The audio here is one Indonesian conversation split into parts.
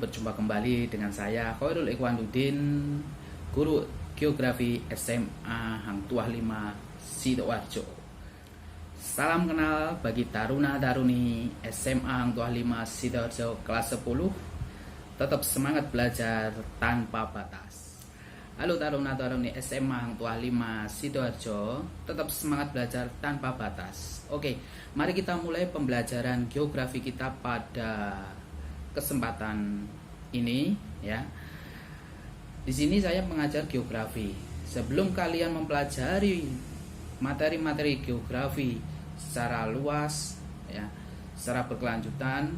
berjumpa kembali dengan saya Khairul Ikhwanuddin, guru geografi SMA Hang Tuah 5 Sidoarjo. Salam kenal bagi taruna-taruni SMA Hang Tuah 5 Sidoarjo kelas 10. Tetap semangat belajar tanpa batas. Halo taruna-taruni SMA Hang Tuah 5 Sidoarjo, tetap semangat belajar tanpa batas. Oke, mari kita mulai pembelajaran geografi kita pada kesempatan ini ya. Di sini saya mengajar geografi. Sebelum kalian mempelajari materi-materi geografi secara luas ya, secara berkelanjutan,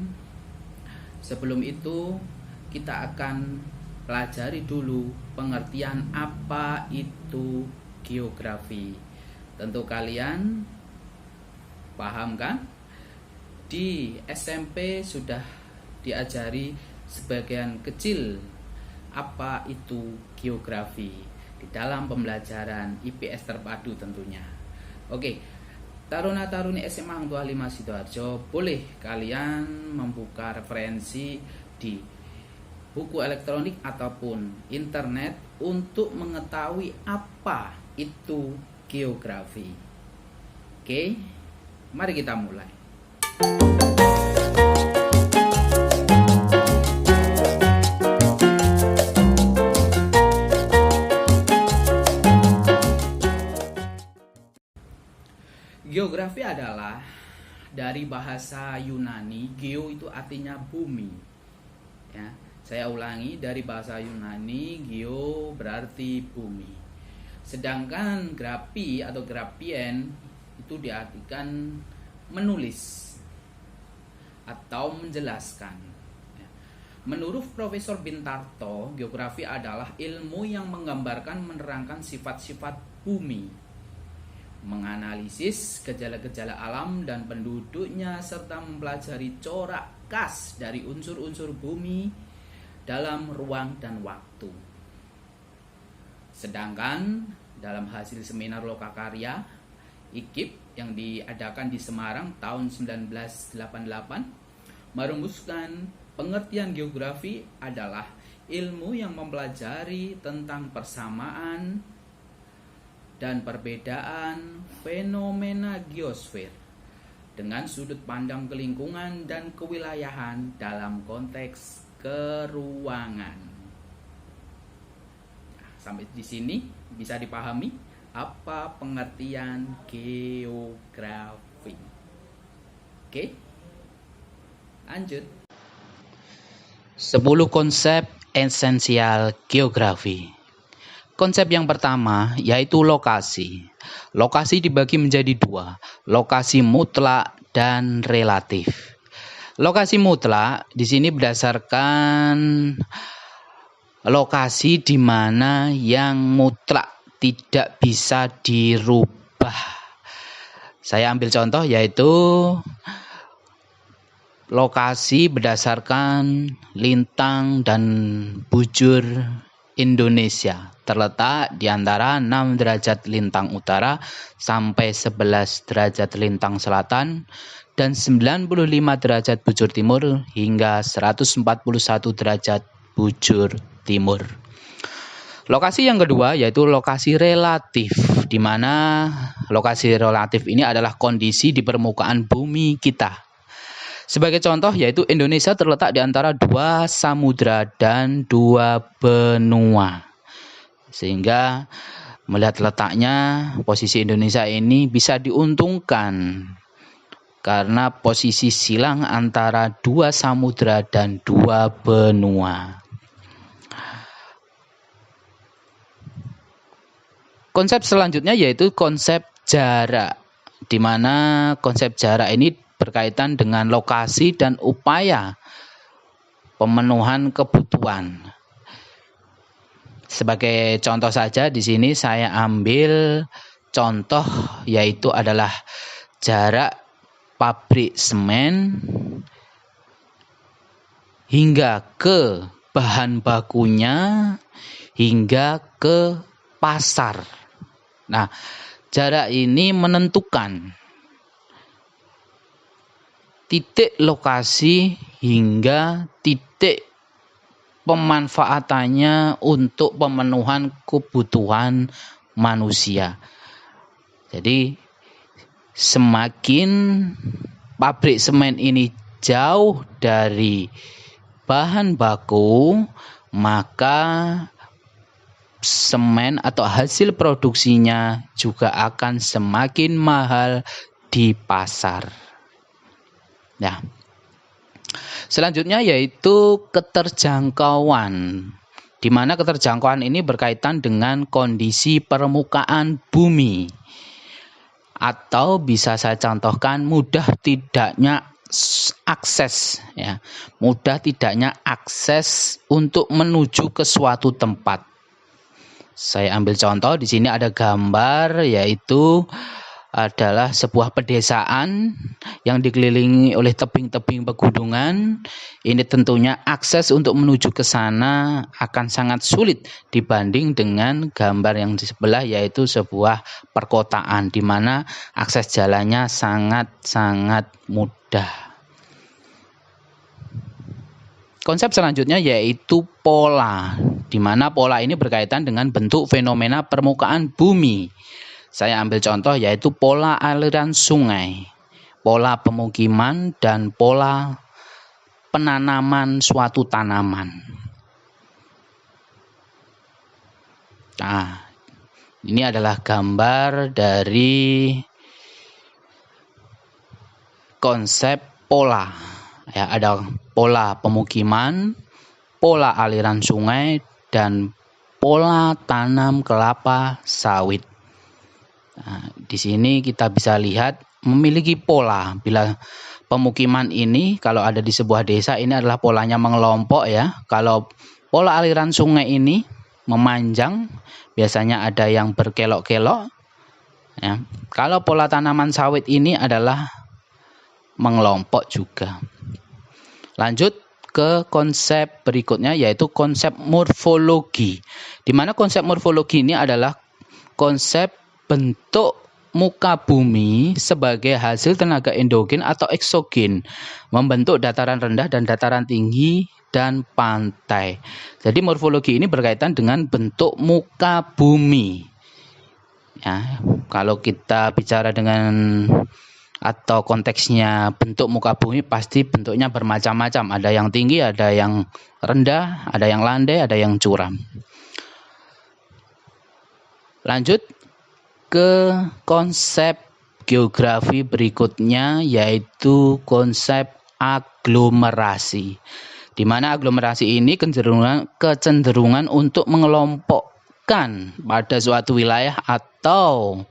sebelum itu kita akan pelajari dulu pengertian apa itu geografi. Tentu kalian paham kan? Di SMP sudah diajari sebagian kecil apa itu geografi di dalam pembelajaran IPS terpadu tentunya. Oke, taruna-taruni SMA Hang Tuah 5 Sidoarjo, boleh kalian membuka referensi di buku elektronik ataupun internet untuk mengetahui apa itu geografi. Oke, mari kita mulai. Geografi adalah dari bahasa Yunani, geo itu artinya bumi. Ya, saya ulangi, dari bahasa Yunani, geo berarti bumi. Sedangkan grafi atau grafien itu diartikan menulis atau menjelaskan. Menurut Profesor Bintarto, geografi adalah ilmu yang menggambarkan menerangkan sifat-sifat bumi, menganalisis gejala-gejala alam dan penduduknya, serta mempelajari corak khas dari unsur-unsur bumi dalam ruang dan waktu. Sedangkan dalam hasil seminar lokakarya IKIP yang diadakan di Semarang tahun 1988 merumuskan pengertian geografi adalah ilmu yang mempelajari tentang persamaan dan perbedaan fenomena geosfer dengan sudut pandang kelingkungan dan kewilayahan dalam konteks keruangan. Nah, sampai di sini bisa dipahami apa pengertian geografi. Oke, lanjut. 10 konsep esensial geografi. Konsep yang pertama yaitu lokasi. Lokasi dibagi menjadi dua, lokasi mutlak dan relatif. Lokasi mutlak di sini berdasarkan lokasi di mana yang mutlak tidak bisa dirubah. Saya ambil contoh yaitu lokasi berdasarkan lintang dan bujur Indonesia, terletak di antara 6 derajat lintang utara sampai 11 derajat lintang selatan dan 95 derajat bujur timur hingga 141 derajat bujur timur. Lokasi yang kedua yaitu lokasi relatif, di mana lokasi relatif ini adalah kondisi di permukaan bumi kita. Sebagai contoh yaitu Indonesia terletak di antara 2 samudra dan 2 benua. Sehingga melihat letaknya, posisi Indonesia ini bisa diuntungkan karena posisi silang antara 2 samudra dan 2 benua. Konsep selanjutnya yaitu konsep jarak, di mana konsep jarak ini berkaitan dengan lokasi dan upaya pemenuhan kebutuhan. Sebagai contoh saja di sini saya ambil contoh yaitu adalah jarak pabrik semen hingga ke bahan bakunya hingga ke pasar. Nah, jarak ini menentukan titik lokasi hingga titik pemanfaatannya untuk pemenuhan kebutuhan manusia. Jadi semakin pabrik semen ini jauh dari bahan baku, maka semen atau hasil produksinya juga akan semakin mahal di pasar. Ya. Selanjutnya yaitu keterjangkauan, di mana keterjangkauan ini berkaitan dengan kondisi permukaan bumi. Atau bisa saya contohkan mudah tidaknya akses, ya. Mudah tidaknya akses untuk menuju ke suatu tempat. Saya ambil contoh, di sini ada gambar, yaitu adalah sebuah pedesaan yang dikelilingi oleh tebing-tebing pegunungan. Ini tentunya akses untuk menuju ke sana akan sangat sulit dibanding dengan gambar yang di sebelah, yaitu sebuah perkotaan di mana akses jalannya sangat-sangat mudah. Konsep selanjutnya yaitu pola, di mana pola ini berkaitan dengan bentuk fenomena permukaan bumi. Saya ambil contoh yaitu pola aliran sungai, pola pemukiman, dan pola penanaman suatu tanaman. Nah, ini adalah gambar dari konsep pola. Ya, ada pola pemukiman, pola aliran sungai, dan pola tanam kelapa sawit. Nah, di sini kita bisa lihat memiliki pola. Bila pemukiman ini kalau ada di sebuah desa, ini adalah polanya mengelompok, ya. Kalau pola aliran sungai ini memanjang, biasanya ada yang berkelok-kelok, ya. Kalau pola tanaman sawit ini adalah mengelompok juga. Lanjut ke konsep berikutnya yaitu konsep morfologi. Di mana konsep morfologi ini adalah konsep bentuk muka bumi sebagai hasil tenaga endogen atau eksogen, membentuk dataran rendah dan dataran tinggi dan pantai. Jadi morfologi ini berkaitan dengan bentuk muka bumi. Ya, kalau kita bicara dengan atau konteksnya bentuk muka bumi, pasti bentuknya bermacam-macam. Ada yang tinggi, ada yang rendah, ada yang landai, ada yang curam. Lanjut ke konsep geografi berikutnya yaitu konsep aglomerasi. Di mana aglomerasi ini kecenderungan untuk mengelompokkan pada suatu wilayah atau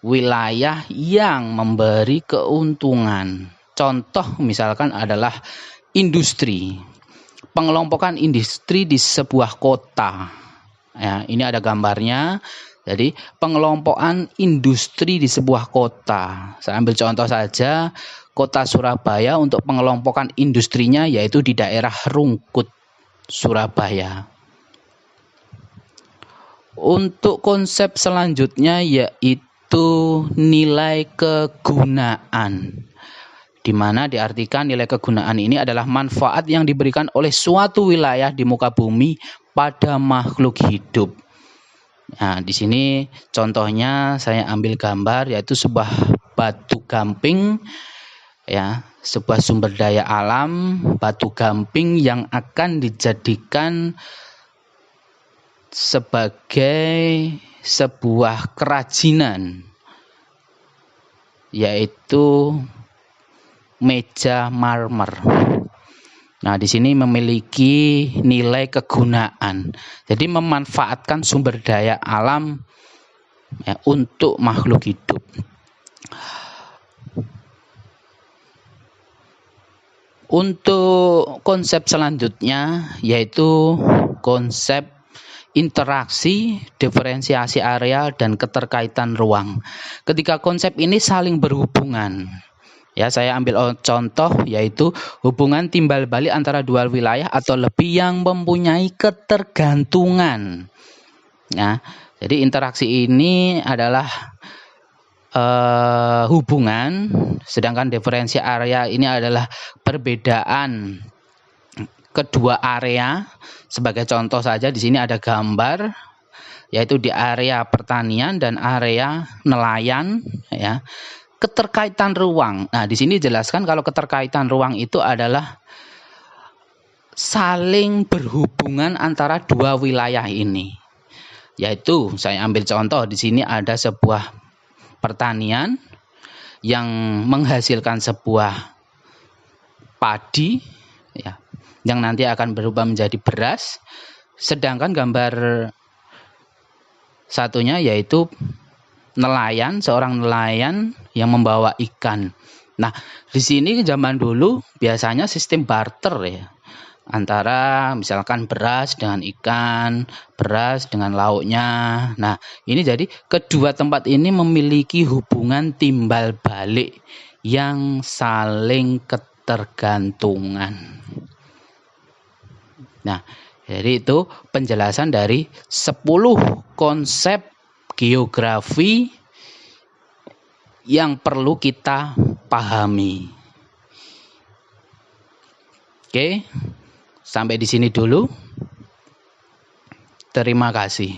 wilayah yang memberi keuntungan. Contoh misalkan adalah industri. Pengelompokan industri di sebuah kota. Ya, ini ada gambarnya. Jadi pengelompokan industri di sebuah kota. Saya ambil contoh saja kota Surabaya untuk pengelompokan industrinya yaitu di daerah Rungkut, Surabaya. Untuk konsep selanjutnya yaitu nilai kegunaan, di mana diartikan nilai kegunaan ini adalah manfaat yang diberikan oleh suatu wilayah di muka bumi pada makhluk hidup. Nah, di sini contohnya saya ambil gambar yaitu sebuah batu gamping, ya, sebuah sumber daya alam batu gamping yang akan dijadikan sebagai sebuah kerajinan, yaitu meja marmer. Nah, di sini memiliki nilai kegunaan. Jadi memanfaatkan sumber daya alam, ya, untuk makhluk hidup. Untuk konsep selanjutnya yaitu konsep interaksi, diferensiasi area, dan keterkaitan ruang. Ketika konsep ini saling berhubungan, ya, saya ambil contoh yaitu hubungan timbal balik antara dua wilayah atau lebih yang mempunyai ketergantungan. Ya, jadi interaksi ini adalah hubungan, sedangkan diferensi area ini adalah perbedaan kedua area. Sebagai contoh saja di sini ada gambar, yaitu di area pertanian dan area nelayan, ya. Keterkaitan ruang. Nah, di sini jelaskan kalau keterkaitan ruang itu adalah saling berhubungan antara dua wilayah ini. Yaitu saya ambil contoh di sini ada sebuah pertanian yang menghasilkan sebuah padi, ya, yang nanti akan berubah menjadi beras. Sedangkan gambar satunya yaitu nelayan, seorang nelayan yang membawa ikan. Nah, di sini zaman dulu biasanya sistem barter, ya, antara misalkan beras dengan ikan, beras dengan lauknya. Nah, ini jadi kedua tempat ini memiliki hubungan timbal balik yang saling ketergantungan. Nah, jadi itu penjelasan dari 10 konsep geografi yang perlu kita pahami. Oke. Sampai di sini dulu. Terima kasih.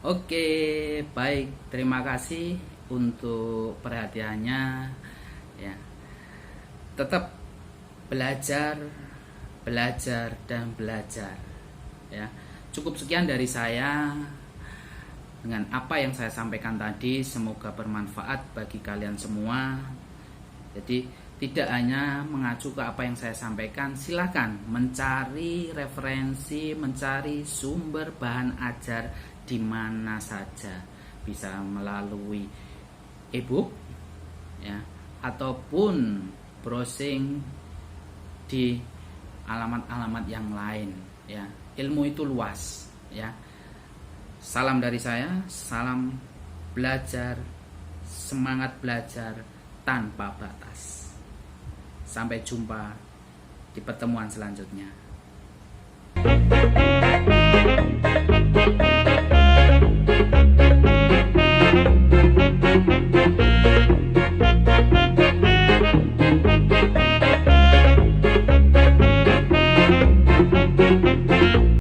Oke, baik. Terima kasih untuk perhatiannya. Ya. Tetap belajar, dan belajar. Ya. Cukup sekian dari saya. Dengan apa yang saya sampaikan tadi, semoga bermanfaat bagi kalian semua. Jadi tidak hanya mengacu ke apa yang saya sampaikan, silakan mencari referensi, mencari sumber bahan ajar di mana saja, bisa melalui e-book, ya, ataupun browsing di alamat-alamat yang lain, ya. Ilmu itu luas, ya. Salam dari saya, salam belajar, semangat belajar tanpa batas. Sampai jumpa di pertemuan selanjutnya.